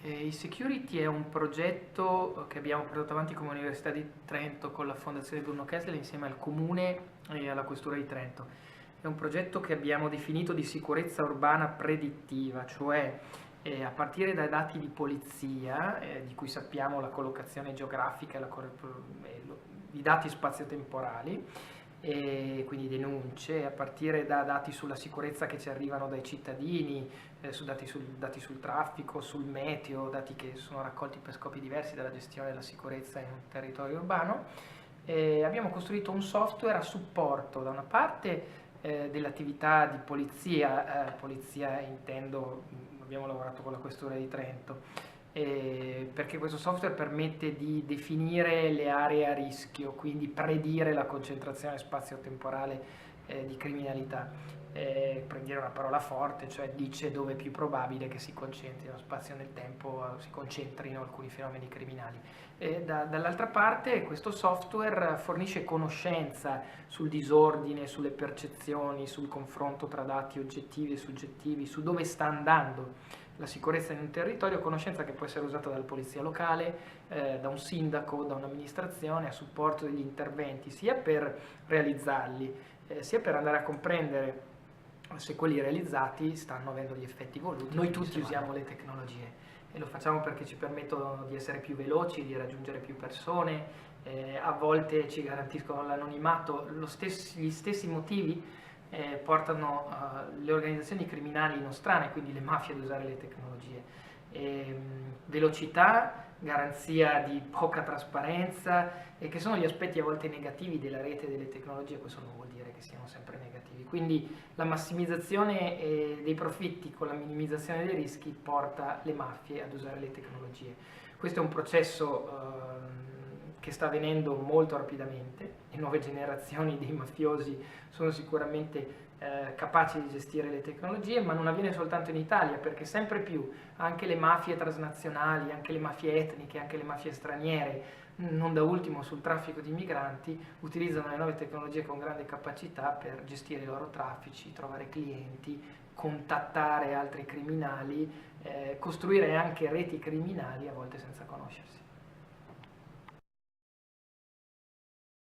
E-Security è un progetto che abbiamo portato avanti come Università di Trento con la Fondazione Bruno Kessler insieme al Comune e alla Questura di Trento. È un progetto che abbiamo definito di sicurezza urbana predittiva, cioè a partire dai dati di polizia, di cui sappiamo la collocazione geografica i dati spazio-temporali, e quindi denunce, a partire da dati sulla sicurezza che ci arrivano dai cittadini, dati sul traffico, sul meteo, dati che sono raccolti per scopi diversi dalla gestione della sicurezza in un territorio urbano. Abbiamo costruito un software a supporto da una parte dell'attività di polizia, polizia intendo, abbiamo lavorato con la Questura di Trento, perché questo software permette di definire le aree a rischio, quindi predire la concentrazione spazio-temporale di criminalità. Predire è una parola forte, cioè dice dove è più probabile che si concentrino spazio nel tempo, si concentrino alcuni fenomeni criminali. Dall'altra parte questo software fornisce conoscenza sul disordine, sulle percezioni, sul confronto tra dati oggettivi e soggettivi, su dove sta andando la sicurezza in un territorio, conoscenza che può essere usata dalla polizia locale, da un sindaco, da un'amministrazione a supporto degli interventi, sia per realizzarli, sia per andare a comprendere se quelli realizzati stanno avendo gli effetti voluti. Noi tutti usiamo le tecnologie e lo facciamo perché ci permettono di essere più veloci, di raggiungere più persone, a volte ci garantiscono l'anonimato, gli stessi motivi portano le organizzazioni criminali nostrane, quindi le mafie, ad usare le tecnologie. Velocità, garanzia di poca trasparenza, e che sono gli aspetti a volte negativi della rete e delle tecnologie. Questo non vuol dire che siano sempre negativi. Quindi la massimizzazione dei profitti con la minimizzazione dei rischi porta le mafie ad usare le tecnologie. Questo è un processo che sta avvenendo molto rapidamente. Le nuove generazioni dei mafiosi sono sicuramente capaci di gestire le tecnologie, ma non avviene soltanto in Italia, perché sempre più anche le mafie transnazionali, anche le mafie etniche, anche le mafie straniere, non da ultimo sul traffico di migranti, utilizzano le nuove tecnologie con grande capacità per gestire i loro traffici, trovare clienti, contattare altri criminali, costruire anche reti criminali, a volte senza conoscersi.